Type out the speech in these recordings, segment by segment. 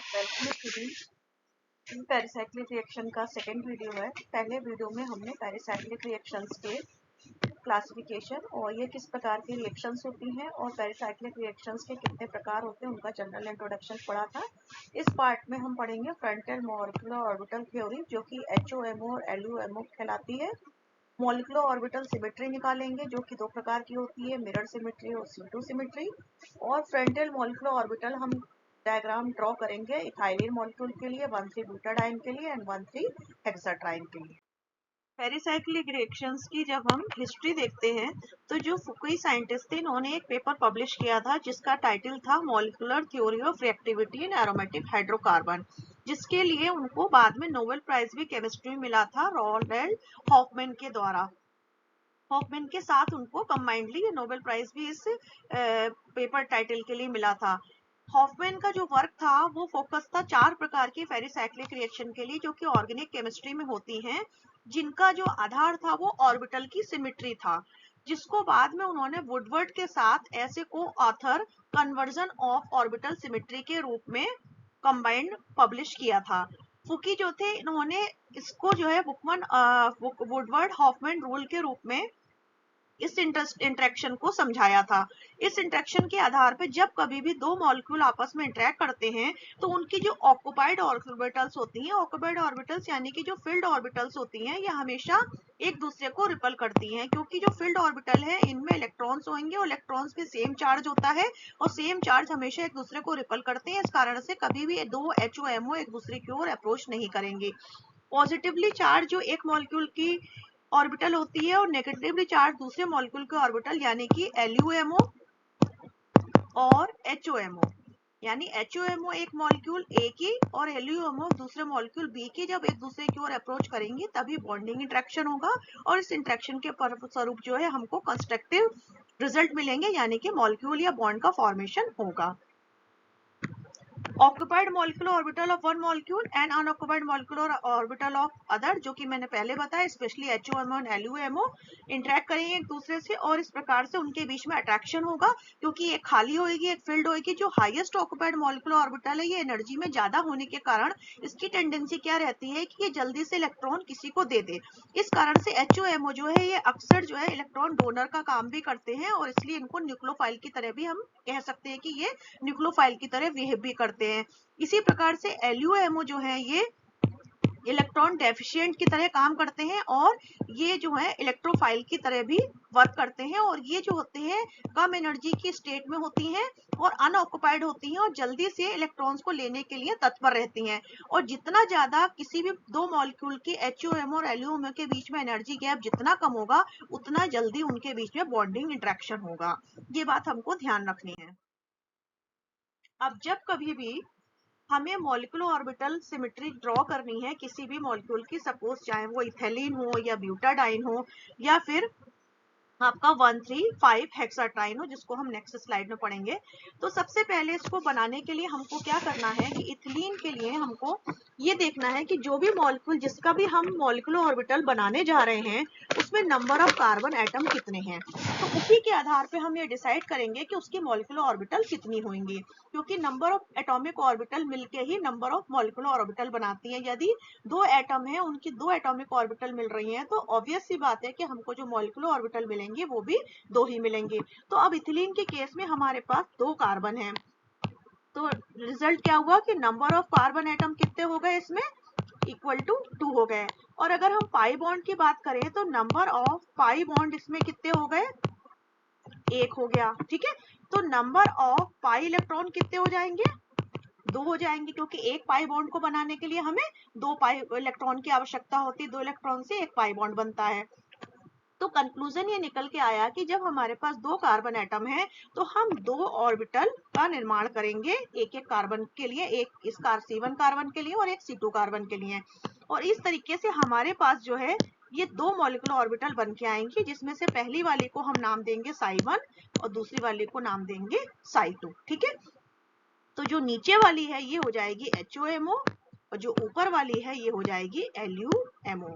Welcome student. Pericyclic reaction का second video है। पहले वीडियो में हमने पेरिसाइक्लिक रिएक्शंस के क्लासिफिकेशन और ये किस प्रकार की रिएक्शंस होती हैं और पेरिसाइक्लिक रिएक्शंस के कितने प्रकार होते हैं उनका जनरल इंट्रोडक्शन पढ़ा था। इस पार्ट में हम पढ़ेंगे फ्रंटल मॉलिक्यूलर ऑर्बिटल थ्योरी, जो कि HOMO और LUMO कहलाती है। मॉलिक्यूलर ऑर्बिटल सिमेट्री निकालेंगे, जो कि दो प्रकार की होती है, मिरर सिमेट्री और C2 सिमेट्री। और फ्रंटल मॉलिक्यूलर ऑर्बिटल हम डायग्राम ड्रॉ करेंगे इथाइलिन मॉलिक्यूल के लिए, 1,3-ब्यूटाडाइन के लिए एंड 1,3-हेक्साट्राइन के लिए। पेरिसाइक्लिक रिएक्शंस की जब हम हिस्ट्री देखते हैं तो जो फुकुई साइंटिस्ट थे, इन्होंने एक पेपर पब्लिश किया था जिसका टाइटल था molecular theory of reactivity in aromatic hydrocarbon, जिसके लिए उनको बाद में नोबेल प्राइज भी केमिस्ट्री में मिला था रोनाल्ड हॉफमैन के द्वारा। हॉफमैन के साथ उनको कंबाइंडली ये नोबेल प्राइज भी इस पेपर टाइटल के लिए मिला था। हॉफमैन का जो वर्क था वो फोकस था 4 प्रकार की पेरिसाइक्लिक रिएक्शन के लिए, जो कि ऑर्गेनिक केमिस्ट्री में होती हैं, जिनका जो आधार था वो ऑर्बिटल की सिमेट्री था, जिसको बाद में उन्होंने वुडवर्ड के साथ ऐसे को author conversion of orbital symmetry के रूप में कंबाइंड पब्लिश किया था। फुकी जो थे, इन्होंने इसको जो है वुडवर्ड हॉफमैन रूल के रूप में इस इंटरेक्शन को समझाया था। इस इंटरेक्शन के आधार पर जब कभी भी दो मॉलिक्यूल आपस में इंटरेक्ट करते हैं तो उनकी जो ऑक्युपाइड ऑर्बिटल्स होती हैं, ऑक्युपाइड ऑर्बिटल्स यानी कि जो फिल्ड ऑर्बिटल्स होती हैं, ये हमेशा एक दूसरे को रिपल करती हैं, क्योंकि जो फिल्ड ऑर्बिटल है इनमें इलेक्ट्रॉन्स होंगे और इलेक्ट्रॉन्स में सेम चार्ज होता है और सेम चार्ज हमेशा एक दूसरे को रिपल करते हैं। इस कारण से कभी भी दो HOMO एक दूसरे की ओर अप्रोच नहीं करेंगे। पॉजिटिवली चार्ज जो एक मॉलिक्यूल की ऑर्बिटल होती है और नेगेटिवली चार्ज दूसरे मॉलिक्यूल के ऑर्बिटल यानी कि LUMO और HOMO, यानी HOMO एक मॉलिक्यूल A की और LUMO दूसरे मॉलिक्यूल B की जब एक दूसरे की ओर अप्रोच करेंगे तभी बॉन्डिंग इंटरेक्शन होगा और इस इंटरेक्शन के स्वरूप जो है हमको कंस्ट्रक्टिव रिजल्ट मिलेंगे, यानी कि मॉलिक्यूल या बॉन्ड का फॉर्मेशन होगा। Occupied molecular orbital of one molecule and unoccupied molecular orbital of other, जो कि मैंने पहले बताया, स्पेशली HOMO और LUMO इंटरेक्ट करेंगे एक दूसरे से और इस प्रकार से उनके बीच में अट्रैक्शन होगा, क्योंकि एक खाली होगी एक फील्ड होगी। जो हाईएस्ट ऑक्युपाइड मॉलिक्यूलर ऑर्बिटल है ये एनर्जी में ज्यादा होने के कारण इसकी टेंडेंसी क्या रहती है कि ये जल्दी से इलेक्ट्रॉन किसी को दे दे। इस कारण से HOMO जो है ये अक्सर जो है इलेक्ट्रॉन डोनर का काम भी करते हैं और इसलिए इनको न्यूक्लियोफाइल की तरह भी हम कह सकते हैं कि ये न्यूक्लियोफाइल की तरह बिहेव भी करते हैं। इसी प्रकार से LUMO जो है ये इलेक्ट्रॉन डेफिशिएंट की तरह काम करते हैं और ये जो है इलेक्ट्रोफाइल की तरह भी वर्क करते हैं और ये जो होते हैं कम एनर्जी की स्टेट में होती हैं और अनऑक्युपाइड होती हैं और जल्दी से इलेक्ट्रॉन्स को लेने के लिए तत्पर रहती हैं। और जितना ज्यादा किसी भी दो मॉलिक्यूल की HOMO और LUMO के बीच में एनर्जी गैप जितना कम होगा उतना जल्दी उनके बीच में बॉन्डिंग इंटरेक्शन होगा। ये बात हमको ध्यान रखनी है। अब जब कभी भी हमें मॉलिक्यूलर ऑर्बिटल सिमेट्री ड्रॉ करनी है किसी भी मॉलिक्यूल की, सपोज चाहे वो इथेलिन हो या ब्यूटाडाइन हो या फिर आपका 1,3,5-हेक्साट्राइन हो, जिसको हम नेक्स्ट स्लाइड में पढ़ेंगे, तो सबसे पहले इसको बनाने के लिए हमको क्या करना है कि इथिलीन के लिए हमको ये देखना है कि जो भी मॉलिक्यूल जिसका भी हम मॉलिक्यूलर ऑर्बिटल बनाने जा रहे हैं उसमें नंबर ऑफ कार्बन एटम कितने हैं, तो उसी के आधार पे हम ये डिसाइड करेंगे कि उसकी मॉलिक्यूलर ऑर्बिटल कितनी होंगी, क्योंकि नंबर ऑफ एटॉमिक ऑर्बिटल मिलके ही नंबर ऑफ मॉलिक्यूलर ऑर्बिटल बनाती है। यदि दो एटम है उनकी दो एटॉमिक ऑर्बिटल मिल रही हैं तो ऑब्वियस सी बात है कि हमको जो मॉलिक्यूलर ऑर्बिटल मिलेंगे वो भी दो ही मिलेंगे। तो अब इथिलीन के केस में हमारे पास दो कार्बन है, तो रिजल्ट क्या हुआ कि नंबर ऑफ कार्बन एटम कितने हो गए इसमें, इक्वल टू 2 हो गए। और अगर हम पाई बॉन्ड की बात करें तो नंबर ऑफ पाई बॉन्ड इसमें कितने हो गए, 1 हो गया। ठीक है, तो नंबर ऑफ पाई इलेक्ट्रॉन कितने हो जाएंगे, 2 हो जाएंगे, क्योंकि एक पाई बॉन्ड को बनाने के लिए हमें 2 पाई इलेक्ट्रॉन की आवश्यकता होती है, 2 इलेक्ट्रॉन से एक पाई बॉन्ड बनता है। तो कंक्लूजन ये निकल के आया कि जब हमारे पास 2 कार्बन एटम है तो हम 2 ऑर्बिटल का निर्माण करेंगे, एक एक कार्बन के लिए, एक इस C1 कार्बन के लिए और एक C2 कार्बन के लिए। और इस तरीके से हमारे पास जो है ये 2 मॉलिक्यूलर ऑर्बिटल बन के आएंगी, जिसमें से पहली वाली को हम नाम देंगे Psi1 और दूसरी वाली को नाम देंगे Psi2। ठीक है, तो जो नीचे वाली है ये हो जाएगी HOMO और जो ऊपर वाली है ये हो जाएगी LUMO।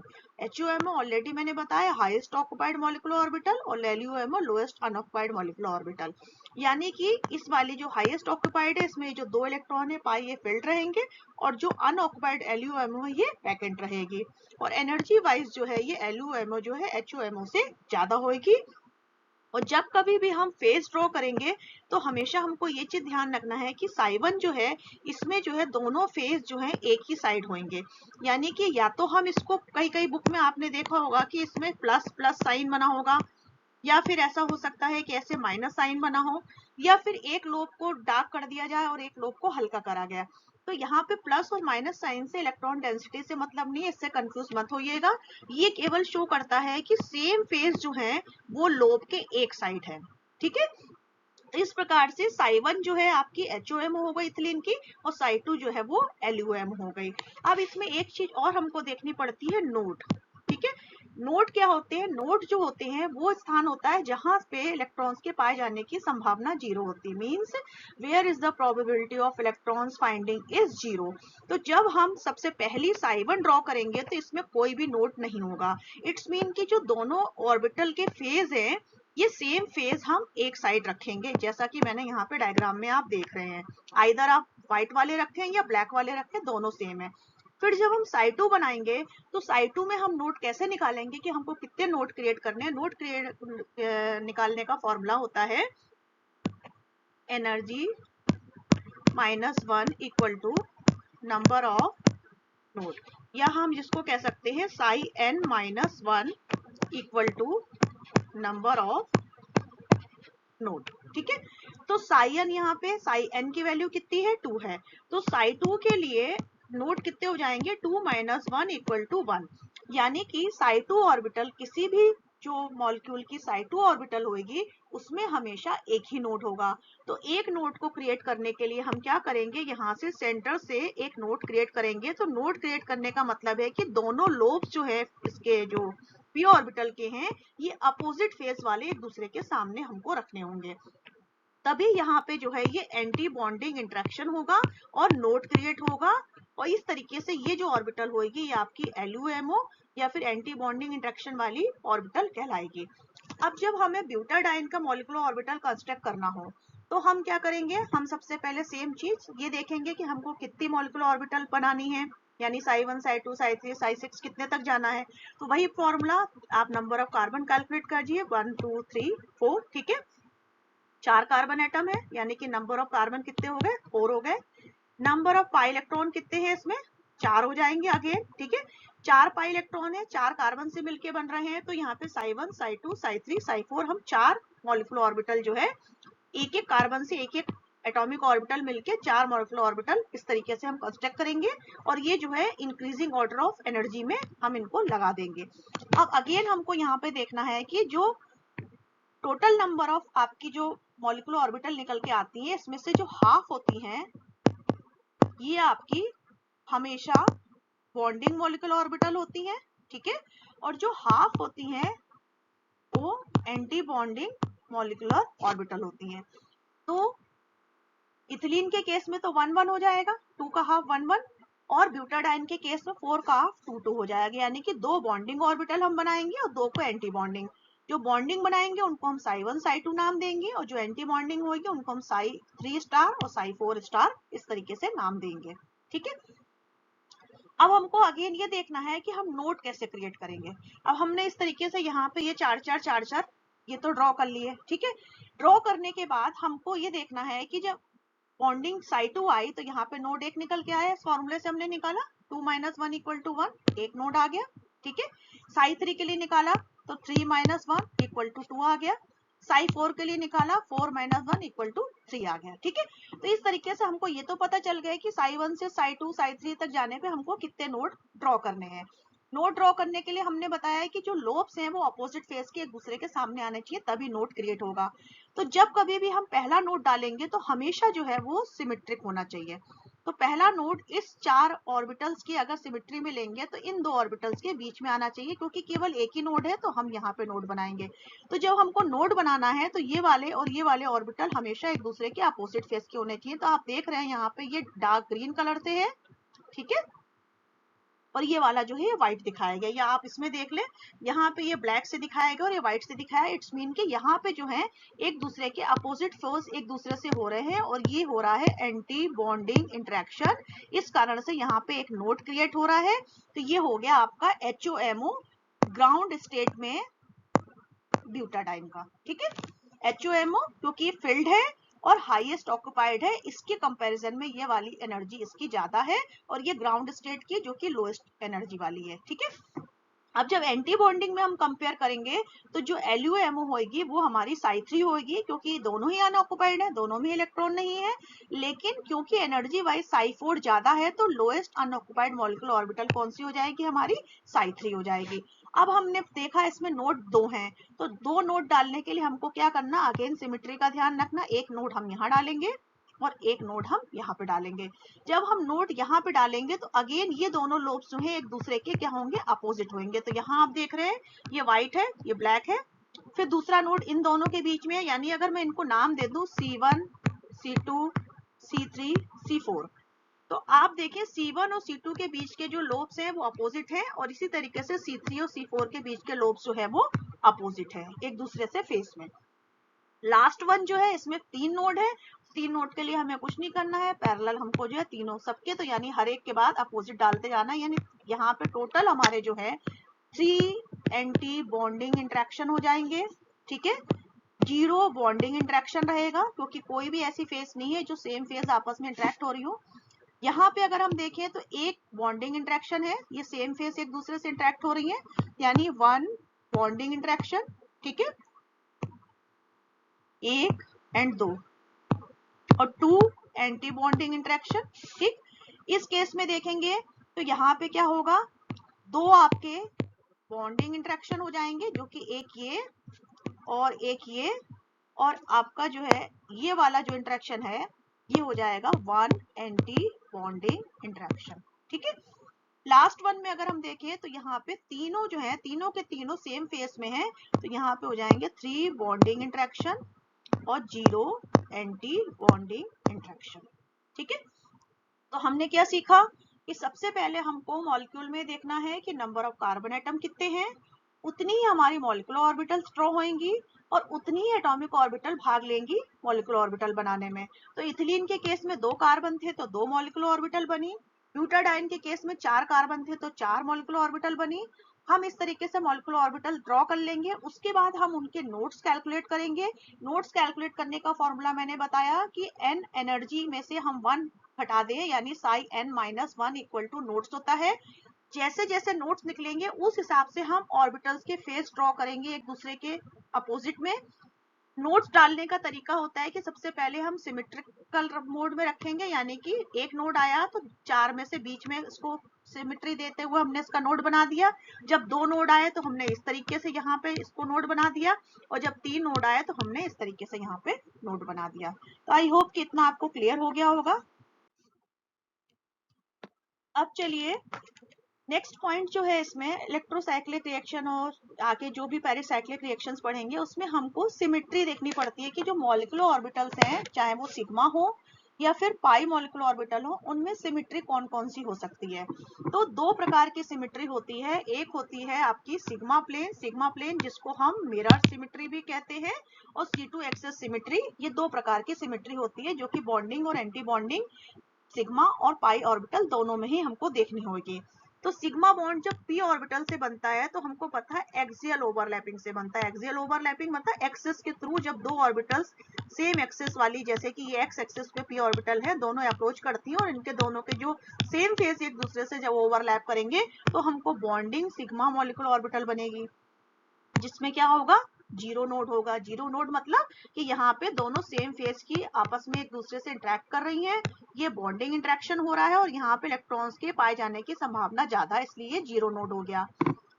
HUMO ऑलरेडी मैंने बताया हाईएस्ट ऑक्युपाइड मॉलिक्यूलर ऑर्बिटल और LUMO lowest unoccupied molecular orbital. यानी कि इस वाली जो हाईएस्ट ऑक्युपाइड है इसमें जो 2 इलेक्ट्रॉन है पाई ये फिल्ड रहेंगे और जो अनऑक्युपाइड LUMO है ये वैकेंट रहेगी। और एनर्जी वाइज जो है ये LUMO जो है HUMO से ज्यादा होगी। और जब कभी भी हम फेज ड्रॉ करेंगे तो हमेशा हमको ये चीज ध्यान रखना है कि साइवन जो है इसमें जो है दोनों फेज जो है एक ही साइड होंगे। यानी कि या तो हम इसको कई कई बुक में आपने देखा होगा कि इसमें प्लस प्लस साइन बना होगा, या फिर ऐसा हो सकता है कि ऐसे माइनस साइन बना हो, या फिर एक लोब को डार्क कर दिया जाए और एक लोब को हल्का करा गया। तो यहाँ पे प्लस और माइनस साइन से इलेक्ट्रॉन डेंसिटी से मतलब नहीं है, इससे कंफ्यूज मत होइएगा। ये केवल शो करता है कि सेम फेज जो है वो लोब के एक साइड है। ठीक है, इस प्रकार से साई1 जो है आपकी HOMO हो गई इथिलीन की, और साई2 जो है वो LUM हो गई। अब इसमें एक चीज और हमको देखनी पड़ती है, नोड। ठीक है, नोड क्या होते हैं? नोड जो होते हैं वो स्थान होता है जहां पे इलेक्ट्रॉन्स के पाए जाने की संभावना 0 होती है, means where is the probability of electrons finding is 0। तो जब हम सबसे पहली साई1 ड्रॉ करेंगे तो इसमें कोई भी नोड नहीं होगा। इट्स मीन कि जो दोनों ऑर्बिटल के फेज हैं ये सेम फेज हम एक साइड रखेंगे, जैसा कि मैंने यहाँ पे डायग्राम में आप देख रहे हैं। आइदर आप व्हाइट वाले रखें या ब्लैक वाले रखें, दोनों सेम है। फिर जब हम साई2 बनाएंगे तो साई2 में हम नोड कैसे निकालेंगे कि हमको कितने नोड क्रिएट करने हैं? नोड क्रिएट निकालने का फॉर्मूला होता है energy -1 equal to number of node, या हम जिसको कह सकते हैं psi n -1 equal to number of node. ठीक है, तो साई n यहाँ पे साई n की वैल्यू कितनी है? 2 है। तो साई2 के लिए नोड कितने हो जाएंगे? 2 - 1 इक्वल टू 1। यानी कि साई2 ऑर्बिटल किसी भी जो मॉलिक्यूल की साई2 ऑर्बिटल होगी उसमें हमेशा एक ही नोड होगा। तो एक नोड को क्रिएट करने के लिए हम क्या करेंगे, यहाँ से सेंटर से एक नोड क्रिएट करेंगे। तो नोड क्रिएट करने का मतलब है कि दोनों लोब्स जो है इसके जो पी ऑर्बिटल के हैं ये अपोजिट फेज वाले एक दूसरे के सामने हमको रखने होंगे, तभी यहाँ पे जो है ये एंटी बॉन्डिंग इंटरेक्शन होगा और नोड क्रिएट होगा। और इस तरीके से ये जो ऑर्बिटल होगी ये आपकी LUMO या फिर एंटी बॉन्डिंग इंटरेक्शन वाली ऑर्बिटल कहलाएगी। अब जब हमें ब्यूटाडाइन का मॉलिक्यूलर ऑर्बिटल कंस्ट्रक्ट करना हो तो हम क्या करेंगे? हम सबसे पहले सेम चीज ये देखेंगे कि हमको कितनी मॉलिक्यूलर ऑर्बिटल बनानी है, यानी साई1 साई2 साई3 साई6 कितने तक जाना है। तो वही फॉर्मूला आप नंबर ऑफ कार्बन कैलकुलेट कीजिए, 1 2 3 4। ठीक है, 4 कार्बन एटम है यानी कि नंबर ऑफ कार्बन कितने हो गए? 4 हो गए। नंबर ऑफ पाई इलेक्ट्रॉन कितने हैं इसमें? 4 हो जाएंगे अगेन। ठीक है, 4 पाई इलेक्ट्रॉन है, 4 कार्बन से मिलके बन रहे हैं। तो यहाँ पे साई1 साई2 साई3 साई4 हम 4 मॉलिक्यूलर ऑर्बिटल जो है एक एक कार्बन से एक एक एटॉमिक ऑर्बिटल मिलके 4 मॉलिक्यूलर ऑर्बिटल इस तरीके से हम कंस्ट्रक्ट करेंगे और ये जो है इंक्रीजिंग ऑर्डर ऑफ एनर्जी में हम इनको लगा देंगे। अब अगेन हमको यहाँ पे देखना है कि जो टोटल नंबर ऑफ आपकी जो मॉलिक्यूलर ऑर्बिटल निकल के आती है इसमें से जो हाफ होती हैं ये आपकी हमेशा बॉन्डिंग मॉलिक्यूलर ऑर्बिटल होती हैं। ठीक है, और जो हाफ होती हैं वो एंटी बॉन्डिंग मॉलिक्यूलर ऑर्बिटल होती हैं। तो इथिलीन के केस में तो 1 1 हो जाएगा, 2 का हाफ 1 1, और ब्यूटाडाइन के केस में 4 का हाफ 2 2 हो जाएगा। यानी कि 2 बॉन्डिंग ऑर्बिटल हम बनाएंगे और 2 को एंटी बॉन्डिंग। जो बॉन्डिंग बनाएंगे उनको हम साई1 साई2 नाम देंगे और जो एंटी बॉन्डिंग होगी उनको हम साई3 स्टार और साई4 स्टार इस तरीके से नाम देंगे। ठीक है, अब हमको अगेन ये देखना है कि हम नोड कैसे क्रिएट करेंगे। अब हमने इस तरीके से यहाँ पे ये 4 4 4 4 ये तो ड्रॉ कर लिए। ठीक है, ड्रॉ करने के बाद हमको ये देखना है कि जब बॉन्डिंग साई2 आई तो यहाँ पे नोड एक निकल के आया, इस फॉर्मूले से हमने निकाला 2 - 1 इक्वल टू 1, एक नोड आ गया। ठीक है, साई3 के लिए निकाला तो 3 - 1 इक्वल टू 2 आ गया। साई4 के लिए निकाला 4 - 1 इक्वल टू 3 आ गया। ठीक है, तो इस तरीके से हमको ये तो पता चल गया कि साई1 से साई2 साई3 तक जाने पे हमको कितने नोड ड्रॉ करने हैं। नोड ड्रॉ करने के लिए हमने बताया है कि जो लोब्स हैं वो अपोजिट फेस के एक दूसरे के सामने आने चाहिए, तभी नोड क्रिएट होगा। तो जब कभी भी हम पहला नोड डालेंगे तो हमेशा जो है वो सिमेट्रिक होना चाहिए। तो पहला नोड इस 4 ऑर्बिटल्स की अगर सिमेट्री में लेंगे तो इन 2 ऑर्बिटल्स के बीच में आना चाहिए, क्योंकि केवल एक ही नोड है तो हम यहाँ पे नोड बनाएंगे। तो जब हमको नोड बनाना है तो ये वाले और ये वाले ऑर्बिटल हमेशा एक दूसरे के अपोजिट फेस के होने चाहिए। तो आप देख रहे हैं यहाँ पे ये डार्क ग्रीन कलर से है। ठीक है, और ये वाला जो है ये व्हाइट दिखाया गया, या आप इसमें देख लें यहाँ पे ये ब्लैक से दिखाया गया और ये व्हाइट से दिखाया। इट्स मीन कि यहाँ पे जो है एक दूसरे के अपोजिट फोर्स एक दूसरे से हो रहे हैं और ये हो रहा है एंटी बॉन्डिंग इंटरेक्शन। इस कारण से यहाँ पे एक नोड क्रिएट हो रहा है। तो ये हो गया आपका HOMO ग्राउंड स्टेट में ब्यूटाडाइन का, ठीक है। HOMO क्योंकि फिल्ड है और हाईएस्ट ऑक्युपाइड है, इसके कंपैरिजन में ये वाली एनर्जी इसकी ज्यादा है और ये ग्राउंड स्टेट की जो कि लोएस्ट एनर्जी वाली है, ठीक है। अब जब एंटी बॉन्डिंग में हम कंपेयर करेंगे तो जो LUMO होगी वो हमारी Psi3 होगी, क्योंकि दोनों ही अनऑक्युपाइड है, दोनों में इलेक्ट्रॉन नहीं है। लेकिन क्योंकि एनर्जी वाइज Psi4 ज्यादा है तो लोएस्ट अनऑक्युपाइड मॉलिक्यूलर ऑर्बिटल कौन सी हो जाएगी, हमारी Psi3 हो जाएगी। अब हमने देखा इसमें नोड 2 हैं, तो 2 नोड डालने के लिए हमको क्या करना, अगेन सिमेट्री का ध्यान रखना। एक नोड हम यहाँ डालेंगे और एक नोड हम यहाँ पे डालेंगे। जब हम नोड यहाँ पे डालेंगे तो अगेन ये दोनों लोब्स जो है एक दूसरे के क्या होंगे, अपोजिट होंगे। तो यहाँ आप देख रहे हैं ये व्हाइट है ये ब्लैक है। फिर दूसरा नोड इन दोनों के बीच में है, यानी अगर मैं इनको नाम दे दूं C1 C2 C3 C4, तो आप देखें C1 और C2 के बीच के जो लोब्स हैं वो अपोजिट हैं और इसी तरीके से C3 और C4 के बीच के लोब्स जो है वो अपोजिट है एक दूसरे से फेस में। लास्ट वन जो है इसमें 3 नोड है, 3 नोड के लिए हमें कुछ नहीं करना है, पैरेलल हमको जो है तीनों सबके, तो यानी हर एक के बाद अपोजिट डालते जाना है। यानी यहाँ पे टोटल हमारे जो है 3 एंटी बॉन्डिंग इंटरेक्शन हो जाएंगे, ठीक है। 0 बॉन्डिंग इंटरेक्शन रहेगा क्योंकि कोई भी ऐसी फेस नहीं है जो सेम फेस आपस में इंटरेक्ट हो रही हो। यहाँ पे अगर हम देखें तो एक बॉन्डिंग इंटरेक्शन है, ये सेम फेस एक दूसरे से इंटरेक्ट हो रही है, यानी 1 बॉन्डिंग इंटरेक्शन, ठीक है, 1 एंड 2 और 2 एंटी बॉन्डिंग इंटरेक्शन, ठीक। इस केस में देखेंगे तो यहाँ पे क्या होगा, 2 आपके बॉन्डिंग इंटरेक्शन हो जाएंगे जो कि एक ये और एक ये, और आपका जो है ये वाला जो इंटरेक्शन है ये हो जाएगा 1 एंटी बॉन्डिंग इंटरेक्शन, ठीक है। लास्ट वन में अगर हम देखें तो यहाँ पे तीनों जो है तीनों के तीनों सेम फेस में है, तो यहाँ पे हो जाएंगे 3 बॉन्डिंग इंटरेक्शन और 0 एंटी बॉन्डिंग इंटरेक्शन, ठीक है। तो हमने क्या सीखा कि सबसे पहले हमको मॉलिक्यूल में देखना है कि नंबर ऑफ कार्बन एटम कितने हैं, उतनी ही हमारी मॉलिक्यूलर ऑर्बिटल्स ड्रॉ होंगी और उतनी ही एटॉमिक ऑर्बिटल भाग लेंगी मॉलिक्यूलर ऑर्बिटल बनाने में। तो इथिलीन के केस में 2 कार्बन थे तो 2 मॉलिक्यूलर ऑर्बिटल बनी, ब्यूटाडाइन के केस में 4 कार्बन थे तो 4 मॉलिक्यूलर ऑर्बिटल बनी। हम इस तरीके से मॉलिक्यूलर ऑर्बिटल ड्रॉ कर लेंगे, उसके बाद हम उनके नोड्स कैलकुलेट करेंगे। नोड्स कैलकुलेट करने का फॉर्मूला मैंने बताया कि n एनर्जी में से हम 1 हटा दें, यानी Sai n minus 1 equal two nodes होता है। जैसे जैसे नोड्स निकलेंगे उस हिसाब से हम ऑर्बिटल्स के फेस ड्रॉ करेंगे एक दूसरे के अपोजिट में। नोड्स डालने का तरीका होता है कि सबसे पहले हम सिमेट्रिकल मोड में रखेंगे, यानी कि एक नोड आया तो 4 में से बीच में इसको सिमेट्री देते हुए हमने इसका नोड बना दिया। जब 2 नोड आए तो हमने इस तरीके से यहाँ पे इसको नोड बना दिया और जब 3 नोड आए तो हमने इस तरीके से यहाँ पे नोड बना दिया। तो आई होप कि इतना आपको क्लियर हो गया होगा। अब चलिए नेक्स्ट पॉइंट जो है इसमें इलेक्ट्रोसाइक्लिक रिएक्शन और आगे जो भी पेरिसाइक्लिक रिएक्शंस पढ़ेंगे उसमें हमको सिमेट्री देखनी पड़ती है कि जो मॉलिक्यूलर ऑर्बिटल्स हैं चाहे वो सिग्मा हो या फिर पाई मॉलिक्यूलर ऑर्बिटल हो, उनमें सिमेट्री कौन कौन सी हो सकती है। तो 2 प्रकार की सिमेट्री होती है, एक होती है आपकी सिग्मा प्लेन जिसको हम मिरर सिमेट्री भी कहते हैं, और C2 एक्सिस सिमेट्री। ये 2 प्रकार की सिमेट्री होती है जो कि बॉन्डिंग और एंटी बॉन्डिंग सिग्मा और पाई ऑर्बिटल दोनों में ही हमको देखनी होगी। तो सिग्मा बॉन्ड जब p ऑर्बिटल से बनता है तो हमको पता है एक्सियल ओवरलैपिंग से बनता है। एक्सियल ओवरलैपिंग मतलब एक्सिस के थ्रू जब 2 ऑर्बिटल्स सेम एक्सिस वाली, जैसे कि ये एक्स एक्सिस पे p ऑर्बिटल है, दोनों अप्रोच करती हैं और इनके दोनों के जो सेम फेस एक दूसरे से जब ओवरलैप करेंगे तो हमको बॉन्डिंग सिग्मा मॉलिक्यूलर ऑर्बिटल बनेगी, जिसमें क्या होगा, 0 नोड होगा। 0 नोड मतलब कि यहाँ पे दोनों सेम फेस की आपस में एक दूसरे से इंटरेक्ट कर रही हैं, ये बॉन्डिंग इंटरेक्शन हो रहा है और यहाँ पे इलेक्ट्रॉन्स के पाए जाने की संभावना ज्यादा है, इसलिए 0 नोड हो गया।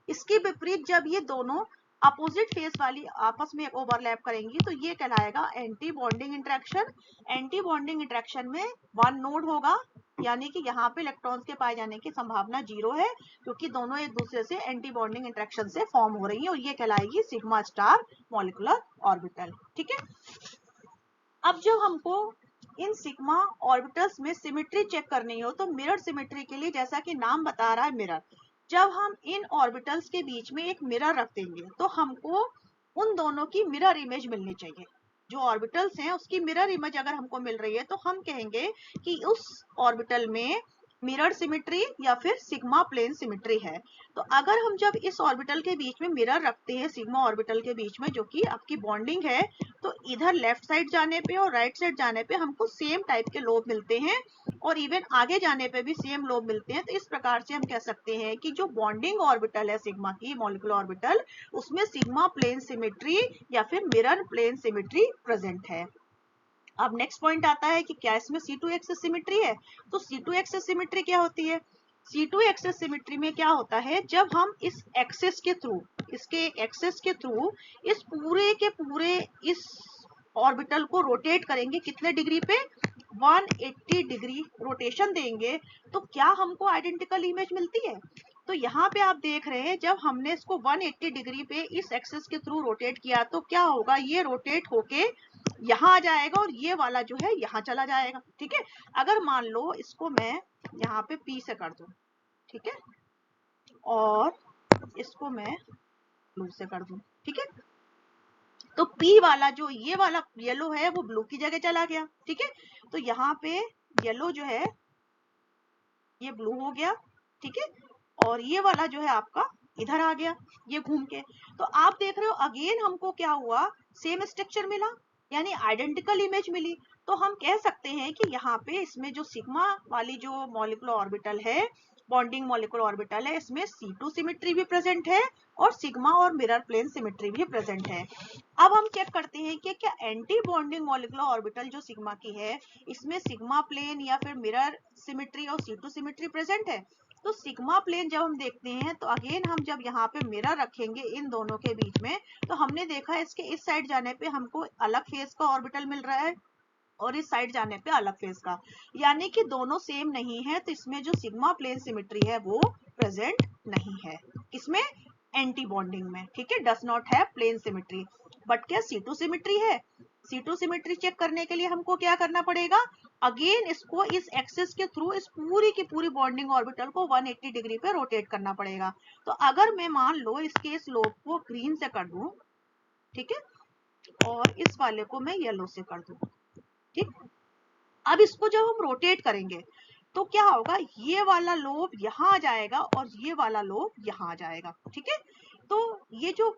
इसके विपरीत जब ये दोनों अपोजिट फेस वाली आपस में ओवरलैप करेंगी तो ये कहलाएगा anti bonding interaction. Anti bonding interaction में 1 नोड होगा, यानी कि यहाँ पे इलेक्ट्रॉन्स के पाए जाने की संभावना 0 है क्योंकि दोनों एक दूसरे से एंटी बॉन्डिंग इंटरेक्शन से फॉर्म हो रही है और ये कहलाएगी सिग्मा स्टार मॉलिक्यूलर ऑर्बिटल, ठीक है। अब जब हमको इन सिग्मा ऑर्बिटल्स में सिमेट्री चेक करनी हो तो मिरर सिमेट्री के लिए, जैसा कि नाम बता रहा है मिरर, जब हम इन ऑर्बिटल्स के बीच में एक मिरर रख देंगे तो हमको उन दोनों की मिरर इमेज मिलनी चाहिए। जो ऑर्बिटल्स हैं उसकी मिरर इमेज अगर हमको मिल रही है तो हम कहेंगे कि उस ऑर्बिटल में मिरर सिमेट्री या फिर सिग्मा प्लेन सिमेट्री है। तो अगर हम जब इस ऑर्बिटल के बीच में मिरर रखते हैं, सिग्मा ऑर्बिटल के बीच में जो कि आपकी बॉन्डिंग है, तो इधर लेफ्ट साइड जाने पे और राइट साइड जाने पे हमको सेम टाइप के लोब मिलते हैं और इवन आगे जाने पे भी सेम लोब मिलते हैं। तो इस प्रकार से हम कह सकते हैं कि जो बॉन्डिंग ऑर्बिटल है सिग्मा की, मॉलिक्यूलर ऑर्बिटल, उसमें सिग्मा प्लेन सिमेट्री या फिर मिरर प्लेन सिमेट्री प्रेजेंट है। अब नेक्स्ट पॉइंट आता है कि क्या इसमें C2 एक्सिस सिमेट्री है। तो C2 एक्सिस सिमेट्री क्या होती है? C2 एक्सिस सिमेट्री में क्या होता है, जब हम इस एक्सिस के थ्रू, इसके एक्सिस के थ्रू इस पूरे के पूरे इस ऑर्बिटल को रोटेट करेंगे, कितने डिग्री पे? 180 डिग्री रोटेशन देंगे, तो क्या हमको आइडेंटिकल इमेज मिलती है? तो यहाँ पे आप देख रहे हैं जब हमने इसको 180 डिग्री पे इस एक्सिस के थ्रू रोटेट किया तो क्या होगा, ये रोटेट होके यहाँ आ जाएगा और ये वाला जो है यहाँ चला जाएगा। ठीक है, अगर मान लो इसको मैं यहाँ पे P से कर दूं, ठीक है, और इसको मैं ब्लू से कर दूं, ठीक है, तो P वाला जो ये वाला येलो है वो ब्लू की जगह चला गया। ठीक है, तो यहाँ पे येलो जो है ये ब्लू हो गया। ठीक है, और ये वाला जो है आपका इधर आ गया ये घूम के। तो आप देख रहे हो अगेन हमको क्या हुआ, सेम स्ट्रक्चर मिला, यानी आइडेंटिकल इमेज मिली। तो हम कह सकते हैं कि यहाँ पे इसमें जो सिग्मा वाली जो मॉलिक्यूलर ऑर्बिटल है, बॉन्डिंग मॉलिक्यूलर ऑर्बिटल है, इसमें C2 सिमेट्री भी प्रेजेंट है और सिग्मा और मिरर प्लेन सिमेट्री भी प्रेजेंट है। अब हम चेक करते हैं कि क्या एंटी बॉन्डिंग मॉलिक्यूलर ऑर्बिटल जो सिग्मा की है, इसमें सिग्मा प्लेन या फिर मिरर सिमेट्री और C2 सिमेट्री प्रेजेंट है। तो सिग्मा प्लेन जब हम देखते हैं तो अगेन हम जब यहाँ पे मिरर रखेंगे इन दोनों के बीच में, तो हमने देखा इसके इस साइड जाने पे हमको अलग फेस का ऑर्बिटल मिल रहा है और इस साइड जाने पे अलग फेस का, यानी कि दोनों सेम नहीं है। तो इसमें जो सिग्मा प्लेन सिमेट्री है वो प्रेजेंट नहीं है, किसमें? एंटी बॉन्डिंग में। ठीक है, does not have plane symmetry. But क्या C2 सिमेट्री है? C2 सिमेट्री चेक करने के लिए हमको क्या करना पड़ेगा, अगेन इसको इस एक्सिस के थ्रू इस पूरी की पूरी बॉन्डिंग ऑर्बिटल को 180 डिग्री पे रोटेट करना पड़ेगा। तो अगर मैं मान लो इसके इस लोब को ग्रीन से कर दूं, ठीक है, और इस वाले को मैं येलो से कर दूं, ठीक, अब इसको जब हम रोटेट करेंगे तो क्या होगा, ये वाला लोब यहाँ आ जाएगा और ये वाला लोब यहाँ आ जाएगा। ठीक है, तो ये जो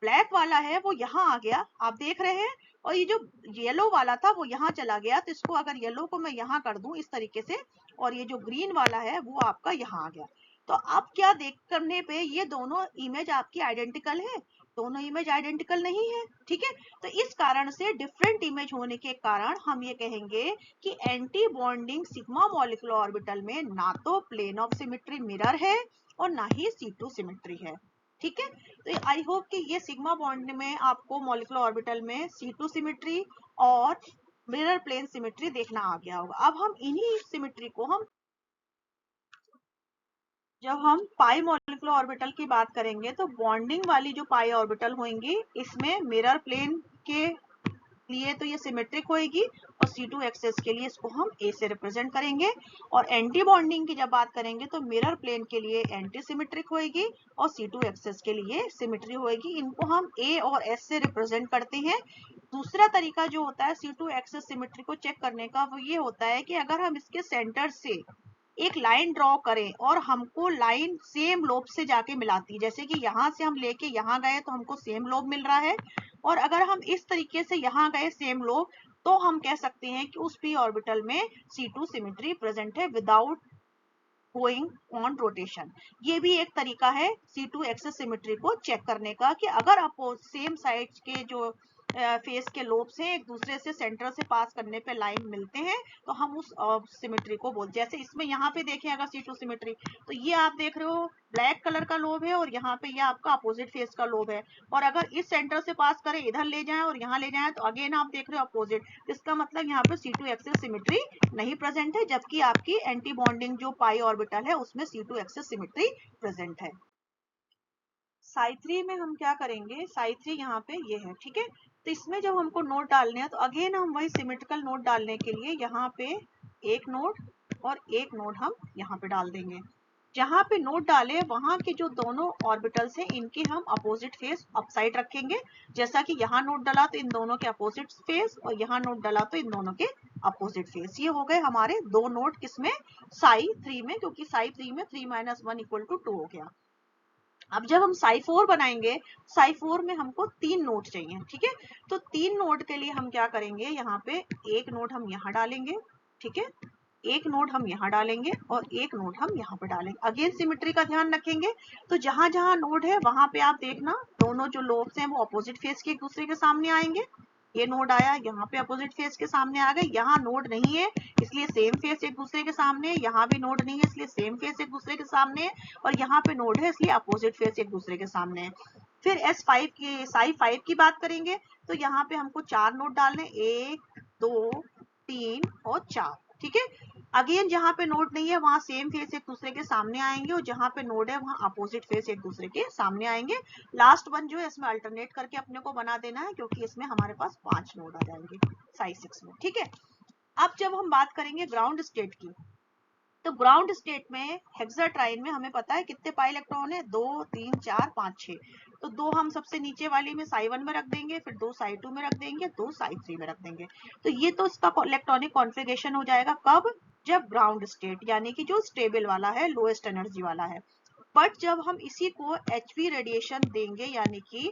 ब्लैक वाला है वो यहाँ आ गया, आप देख रहे हैं, और ये जो येलो वाला था वो यहाँ चला गया। तो इसको अगर येलो को मैं यहाँ कर दूं इस तरीके से, और ये जो ग्रीन वाला है वो आपका यहाँ आ गया। तो अब क्या देख करने पे ये दोनों इमेज आपकी आइडेंटिकल है? दोनों इमेज आइडेंटिकल नहीं है। ठीक है, तो इस कारण से डिफरेंट इमेज होने के कारण हम ये कहेंगे कि anti bonding sigma molecular orbital में ना तो प्लेन ऑफ सिमेट्री मिरर है और ना ही C2 सिमेट्री है। ठीक है, तो आई होप कि ये सिग्मा बॉन्ड में आपको मॉलिक्यूलर ऑर्बिटल में C2 सिमेट्री और मिरर प्लेन सिमेट्री देखना आ गया होगा। अब हम इन्हीं सिमेट्री को हम जब हम पाई मॉलिक्यूलर ऑर्बिटल की बात करेंगे तो बॉन्डिंग वाली जो पाई ऑर्बिटल होंगी इसमें मिरर प्लेन के लिए तो ये सिमेट्रिक होएगी और C2 एक्सिस के लिए इसको हम A से रिप्रेजेंट करेंगे। और एंटी बॉन्डिंग की जब बात करेंगे तो मिरर प्लेन के लिए एंटी सिमेट्रिक होएगी और C2 एक्सिस के लिए सिमेट्री होएगी। इनको हम A और S से रिप्रेजेंट करते हैं। दूसरा तरीका जो होता है C2 एक्सिस सिमेट्री को चेक करने का वो ये होता है कि अगर हम इसके सेंटर से एक लाइन ड्रॉ करें और हमको लाइन सेम लोब से जाके मिलाती है, जैसे कि यहाँ से हम लेके यहाँ गए तो हमको सेम लोब मिल रहा है, और अगर हम इस तरीके से यहाँ गए सेम लोब, तो हम कह सकते हैं कि उस p ऑर्बिटल में C2 सिमेट्री प्रेजेंट है विदाउट गोइंग ऑन रोटेशन। ये भी एक तरीका है C2 एक्सिस सिमेट्री को चेक करने का कि अगर अपोज सेम साइड के जो फेस के लोब्स हैं एक दूसरे से सेंटर से पास करने पे लाइन मिलते हैं तो हम उस सिमेट्री को बोलते हैं। जैसे इसमें यहाँ पे देखें अगर C2 सिमेट्री, तो ये आप देख रहे हो ब्लैक कलर का लोब है और यहाँ पे ये आपका अपोजिट फेस का लोब है, और अगर इस सेंटर से पास करें इधर ले जाएं और यहाँ ले जाएं तो अगेन आप देख रहे हो अपोजिट। इसका मतलब यहाँ पे C2 एक्सिस सिमेट्री नहीं प्रेजेंट है, जबकि आपकी एंटी बॉन्डिंग जो पाई ऑर्बिटल है उसमें C2 एक्सिस सिमेट्री प्रेजेंट है। साई 3 में हम क्या करेंगे, साई 3 यहाँ पे ये है। ठीक है, तो इसमें जब हमको नोड डालने हैं तो अगेन हम वही सिमेट्रिकल नोड डालने के लिए यहाँ पे एक नोड और एक नोड हम यहाँ पे डाल देंगे। जहाँ पे नोड डाले वहां के जो दोनों ऑर्बिटल्स हैं इनके हम अपोजिट फेस अपसाइड रखेंगे। जैसा कि यहाँ नोड डाला तो इन दोनों के अपोजिट फेस और यहाँ नोड डाला तो इन दोनों के अपोजिट फेस। ये हो गए हमारे दो नोड किसमें, साई 3 में, क्योंकि साई 3 में 3 - 1 = 2 हो गया। अब जब हम साई 4 बनाएंगे, साई 4 में हमको 3 नोड चाहिए, ठीक है। तो 3 नोड के लिए हम क्या करेंगे, यहाँ पे एक नोड हम यहाँ डालेंगे, ठीक है, एक नोड हम यहाँ डालेंगे और एक नोड हम यहाँ पे डालेंगे। अगेन सिमेट्री का ध्यान रखेंगे। तो जहां जहां नोड है वहां पे आप देखना दोनों जो लोब्स हैं वो अपोजिट फेस के एक दूसरे के सामने आएंगे। ये नोड आया, यहाँ पे अपोजिट फेस के सामने आ गए। यहाँ नोड नहीं है इसलिए सेम फेस एक दूसरे के सामने है, यहाँ भी नोड नहीं है इसलिए सेम फेस एक दूसरे के सामने है, और यहाँ पे नोड है इसलिए अपोजिट फेस एक दूसरे के सामने है। फिर S5 की साई 5 की बात करेंगे तो यहाँ पे हमको 4 नोड डालने, 1 2 3 और 4, ठीक है। अगेन जहां पे नोड नहीं है वहां सेम फेस एक दूसरे के सामने आएंगे और जहां पे नोड है वहां अपोजिट फेस एक दूसरे के सामने आएंगे। लास्ट वन जो है इसमें अल्टरनेट करके अपने को बना देना है, क्योंकि इसमें हमारे पास 5 नोड आ जाएंगे साइज 6 में, ठीक है। अब जब हम बात करेंगे ग्राउंड स्टेट की, तो ग्राउंड स्टेट में हेक्साट्राइन में हमें पता है कितने पाई इलेक्ट्रॉन है, 2 3 4 5 6। तो 2 हम सबसे नीचे वाली में साई 1 में रख देंगे, फिर 2 साई 2 में रख देंगे, 2 साई 3 में रख देंगे। तो ये तो इसका इलेक्ट्रॉनिक कॉन्फ़िगरेशन हो जाएगा। कब, जब ग्राउंड स्टेट यानी कि जो स्टेबल वाला है, लोएस्ट एनर्जी वाला है। बट जब हम इसी को HV रेडिएशन देंगे यानी कि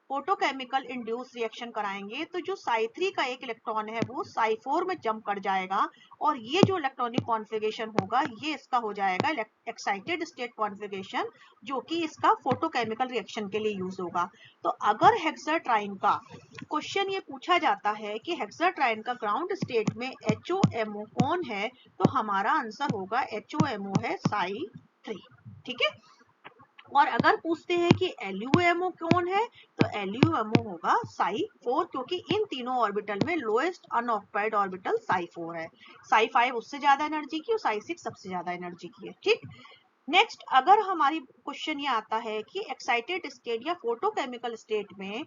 फोटोकेमिकल इंड्यूस रिएक्शन कराएंगे, तो जो साई 3 का एक इलेक्ट्रॉन है वो साई 4 में जंप कर जाएगा और ये जो इलेक्ट्रॉनिक कॉन्फ़िगरेशन होगा ये इसका हो जाएगा एक्साइटेड स्टेट कॉन्फ़िगरेशन, जो कि इसका फोटोकेमिकल रिएक्शन के लिए यूज होगा। तो अगर हेक्साट्राइन का क्वेश्चन ये पूछा जाता है कि हेक्साट्राइन का ग्राउंड स्टेट में HOMO कौन है, तो हमारा आंसर होगा HOMO है साई 3, ठीक है। और अगर पूछते हैं कि LUMO कौन है, तो LUMO होगा साई 4, क्योंकि इन तीनों ऑर्बिटल में लोएस्ट अनऑक्युपाइड ऑर्बिटल साई 4 है। साई 5 उससे ज्यादा एनर्जी की और साई 6 सबसे ज्यादा एनर्जी की है, ठीक। नेक्स्ट, अगर हमारी क्वेश्चन ये आता है कि एक्साइटेड स्टेट या फोटोकेमिकल स्टेट में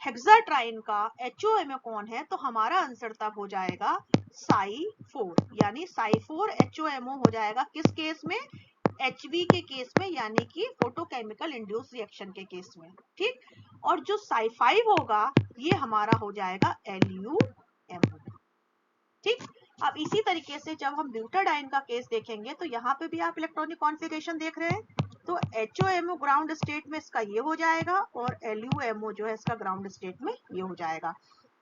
हेक्साट्राइन का HOMO कौन है, तो हमारा आंसर तब हो जाएगा साई 4, यानी साई 4 HOMO हो जाएगा किस केस में, HV के केस में, यानी कि फोटोकेमिकल इंड्यूस रिएक्शन के केस में, ठीक। और जो साई 5 होगा ये हमारा हो जाएगा LUMO, ठीक। अब इसी तरीके से जब हम ब्यूटाडाइन का केस देखेंगे तो यहाँ पे भी आप इलेक्ट्रॉनिक कॉन्फ़िगरेशन देख रहे हैं। तो HOMO ग्राउंड स्टेट में इसका ये हो जाएगा और LUMO जो है इसका ग्राउंड स्टेट में ये हो जाएगा।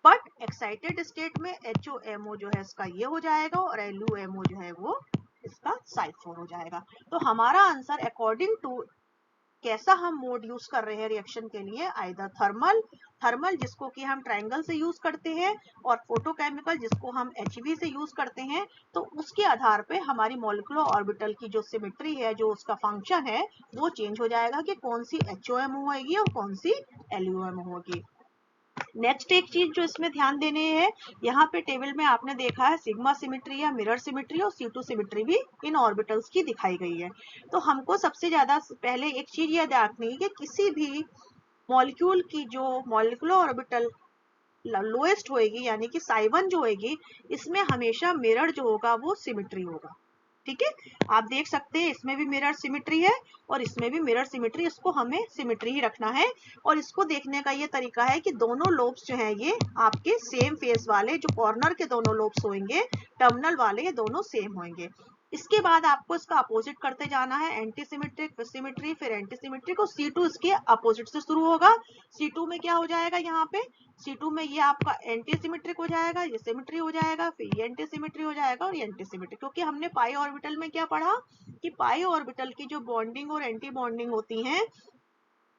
बट एक्साइटेड स्टेट में HOMO जो है इसका ये हो जाएगा और LUMO जो है वो इसका साई 4 हो जाएगा। तो हमारा आंसर अकॉर्डिंग टू कैसा हम मोड यूज कर रहे हैं रिएक्शन के लिए, आइदर थर्मल जिसको कि हम ट्रायंगल से यूज करते हैं और फोटोकेमिकल जिसको हम HV से यूज करते हैं, तो उसके आधार पे हमारी मॉलिक्यूलर ऑर्बिटल की जो सिमेट्री है, जो उसका फंक्शन है, वो चेंज हो जाएगा कि कौन सी HOMO होगी और कौन सी LUMO होगी। नेक्स्ट एक चीज जो इसमें ध्यान देने है, यहाँ पे टेबल में आपने देखा है सिग्मा सिमेट्री या मिरर सिमेट्री और C2 सिमेट्री भी इन ऑर्बिटल्स की दिखाई गई है। तो हमको सबसे ज्यादा पहले एक चीज ये देखनी है कि किसी भी मॉलिक्यूल की जो मॉलिक्यूलर ऑर्बिटल लोएस्ट होएगी यानी कि साई 1 जो होएगी, इसमें हमेशा मिरर जो होगा वो सिमेट्री होगा, ठीक है। आप देख सकते हैं इसमें भी मिरर सिमेट्री है और इसमें भी मिरर सिमेट्री, इसको हमें सिमेट्री ही रखना है। और इसको देखने का ये तरीका है कि दोनों लोब्स जो हैं ये आपके सेम फेस वाले, जो कॉर्नर के दोनों लोब्स होंगे टर्मिनल वाले, ये दोनों सेम होंगे। इसके बाद आपको इसका अपोजिट करते जाना है, एंटी सिमेट्रिक, फिर सिमेट्री, फिर एंटी सिमेट्रिक, और C2 इसके अपोजिट से शुरू होगा। C2 में क्या हो जाएगा, यहाँ पे C2 में ये आपका एंटी सिमेट्रिक हो जाएगा, ये सिमेट्री हो जाएगा, फिर ये एंटी सिमेट्री हो जाएगा और ये एंटी सिमेट्रिक, क्योंकि हमने पाई ऑर्बिटल में क्या पढ़ा कि पाई ऑर्बिटल की जो बॉन्डिंग और एंटी बॉन्डिंग होती हैं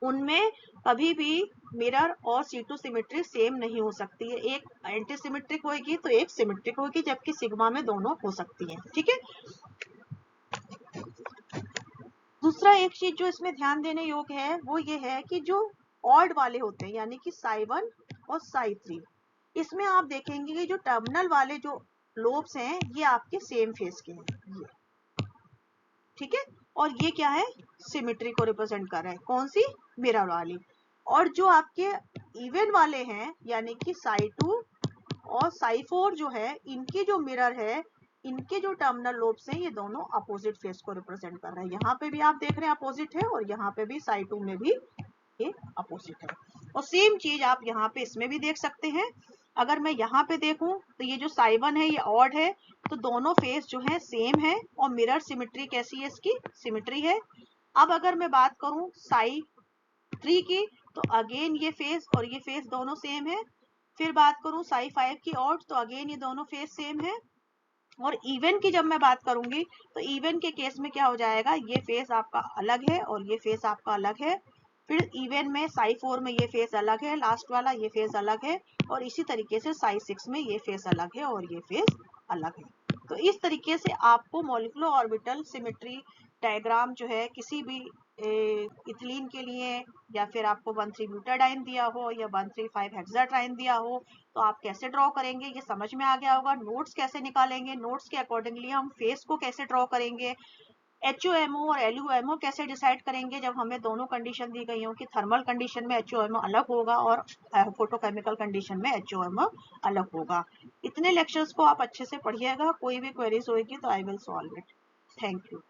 उनमें कभी भी मिरर और C2 सिमेट्री सेम नहीं हो सकती है। एक एंटी सिमेट्रिक होगी तो एक सिमेट्रिक होगी, जबकि सिग्मा में दोनों हो सकती है, ठीक है। दूसरा एक चीज जो इसमें ध्यान देने योग्य है वो ये है कि जो ऑड वाले होते हैं यानी कि साई 1 और साई 3, इसमें आप देखेंगे कि जो टर्मिनल वाले जो लोब्स हैं ये आपके सेम फेस के हैं, ये, ठीक है। और ये क्या है, सिमेट्री को रिप्रेजेंट कर रहा है, कौन सी, मिरर वाली। और जो आपके इवन वाले हैं यानी कि Psi2 और Psi4 जो है, इनकी जो मिरर है, इनके जो टर्मिनल लोब्स हैं, ये दोनों अपोजिट फेस को रिप्रेजेंट कर रहे हैं। यहाँ पे भी आप देख रहे हैं अपोजिट है, और यहाँ पे भी Psi2 में भी ये अपोजिट है। और सेम चीज आप यहाँ पे इसमें भी देख सकते हैं। अगर मैं यहाँ पे देखूं तो ये जो Psi1 है ये ऑड है, तो दोनों फेस जो है सेम है, और मिरर सिमेट्री कैसी है, इसकी सिमेट्री है। अब अगर मैं बात करूं Psi3 की, तो अगेन ये फेस और ये फेस दोनों सेम है। फिर बात करूं Psi5 की ऑड, तो अगेन ये दोनों फेस सेम है। और इवन की जब मैं बात करूंगी, तो इवन के केस में क्या हो जाएगा, ये फेस आपका अलग है और ये फेस आपका अलग है। फिर इवन में Psi4 में ये फेस अलग है, लास्ट वाला ये फेस अलग है, और इसी तरीके से Psi6 में ये फेस अलग है और ये फेस अलग है। तो इस तरीके से आपको मॉलिक्यूलर ऑर्बिटल सिमेट्री डायग्राम जो है किसी भी इथिलीन के लिए, या फिर आपको 1,3-ब्यूटाडाइन दिया हो या 1,3,5-हेक्साट्राइन दिया हो, तो आप कैसे ड्रॉ करेंगे ये समझ में आ गया होगा। नोट्स कैसे निकालेंगे, नोट्स के अकॉर्डिंगली हम फेस को कैसे ड्रॉ करेंगे, HOMO और LUMO कैसे डिसाइड करेंगे जब हमें दोनों कंडीशन दी गई हो कि थर्मल कंडीशन में HOMO अलग होगा और फोटोकेमिकल कंडीशन में HOMO अलग होगा। इतने लेक्चर्स को आप अच्छे से पढ़िएगा, कोई भी क्वेरीज होगी तो I will solve it. Thank you.